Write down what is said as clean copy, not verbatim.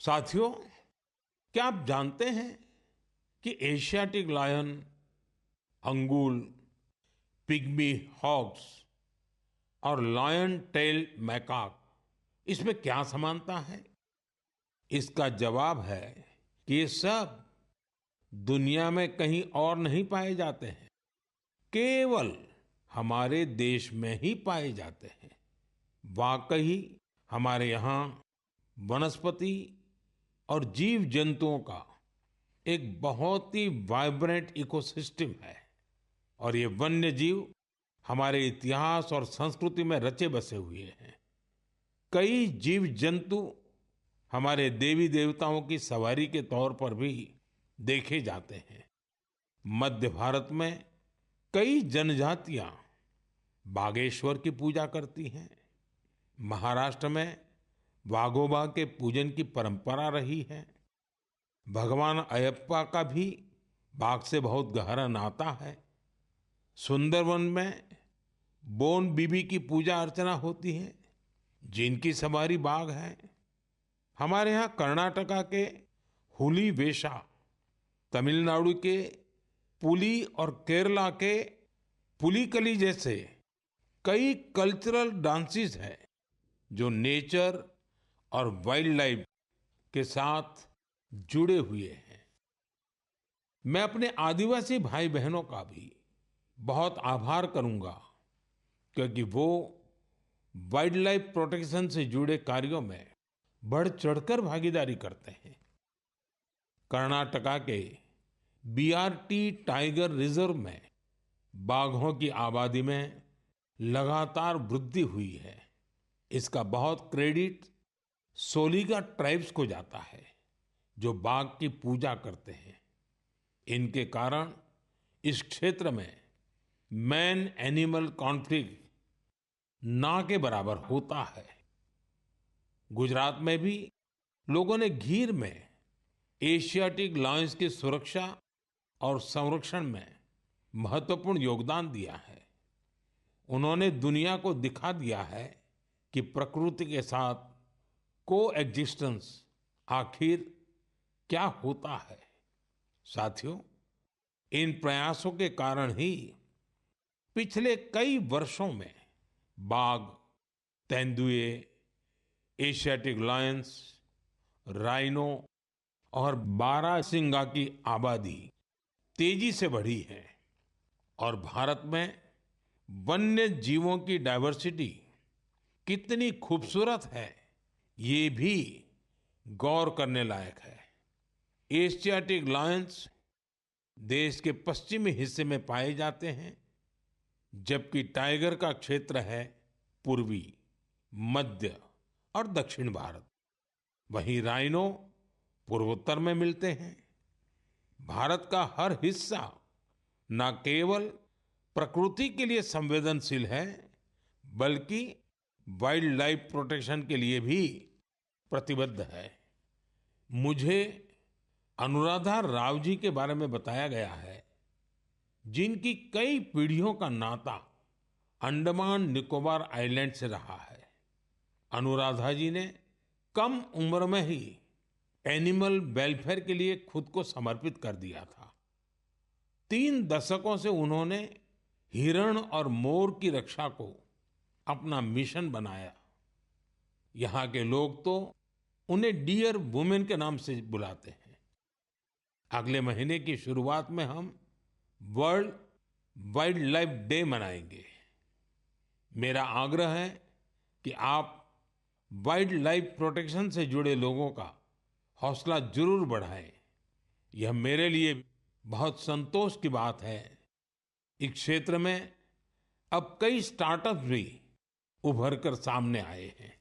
साथियों, क्या आप जानते हैं कि Asiatic lion, Angul, pygmy hogs और लायन टेल मैकाक इसमें क्या समानता है? इसका जवाब है कि ये सब दुनिया में कहीं और नहीं पाए जाते हैं, केवल हमारे देश में ही पाए जाते हैं। वाकई हमारे यहाँ वनस्पति और जीव जंतुओं का एक बहुत ही वाइब्रेंट इकोसिस्टम है और ये वन्य जीव हमारे इतिहास और संस्कृति में रचे बसे हुए हैं। कई जीव जंतु हमारे देवी देवताओं की सवारी के तौर पर भी देखे जाते हैं। मध्य भारत में कई जनजातियां बागेश्वर की पूजा करती हैं। महाराष्ट्र में वाघोबा के पूजन की परंपरा रही है। भगवान अयप्पा का भी बाघ से बहुत गहरा नाता है। सुंदरवन में बोन बीबी की पूजा अर्चना होती है, जिनकी सवारी बाघ है। हमारे यहाँ कर्नाटका के हुली वेशा, तमिलनाडु के पुली और केरला के पुलिकली जैसे कई कल्चरल डांसेस हैं जो नेचर और वाइल्ड लाइफ के साथ जुड़े हुए हैं। मैं अपने आदिवासी भाई बहनों का भी बहुत आभार करूंगा, क्योंकि वो वाइल्ड लाइफ प्रोटेक्शन से जुड़े कार्यों में बढ़ चढ़कर भागीदारी करते हैं। कर्नाटका के बीआरटी टाइगर रिजर्व में बाघों की आबादी में लगातार वृद्धि हुई है। इसका बहुत क्रेडिट सोलिगा ट्राइब्स को जाता है, जो बाघ की पूजा करते हैं। इनके कारण इस क्षेत्र में मैन एनिमल कॉन्फ्लिक्ट ना के बराबर होता है। गुजरात में भी लोगों ने गीर में एशियाटिक लायंस की सुरक्षा और संरक्षण में महत्वपूर्ण योगदान दिया है। उन्होंने दुनिया को दिखा दिया है कि प्रकृति के साथ कोएग्जिस्टेंस आखिर क्या होता है। साथियों, इन प्रयासों के कारण ही पिछले कई वर्षों में बाघ, तेंदुए, एशियाटिक लायंस, राइनो और बारहसिंगा की आबादी तेजी से बढ़ी है और भारत में वन्य जीवों की डाइवर्सिटी कितनी खूबसूरत है, ये भी गौर करने लायक है। एशियाटिक लायंस देश के पश्चिमी हिस्से में पाए जाते हैं, जबकि टाइगर का क्षेत्र है पूर्वी, मध्य और दक्षिण भारत। वहीं राइनो पूर्वोत्तर में मिलते हैं। भारत का हर हिस्सा न केवल प्रकृति के लिए संवेदनशील है, बल्कि वाइल्ड लाइफ प्रोटेक्शन के लिए भी प्रतिबद्ध है। मुझे अनुराधा राव जी के बारे में बताया गया है, जिनकी कई पीढ़ियों का नाता अंडमान निकोबार आइलैंड से रहा है। अनुराधा जी ने कम उम्र में ही एनिमल वेलफेयर के लिए खुद को समर्पित कर दिया था। 3 दशकों से उन्होंने हिरण और मोर की रक्षा को अपना मिशन बनाया। यहाँ के लोग तो उन्हें डियर वुमेन के नाम से बुलाते हैं। अगले महीने की शुरुआत में हम वर्ल्ड वाइल्ड लाइफ डे मनाएंगे। मेरा आग्रह है कि आप वाइल्ड लाइफ प्रोटेक्शन से जुड़े लोगों का हौसला जरूर बढ़ाएं। यह मेरे लिए बहुत संतोष की बात है। इस क्षेत्र में अब कई स्टार्टअप्स भी उभर कर सामने आए हैं।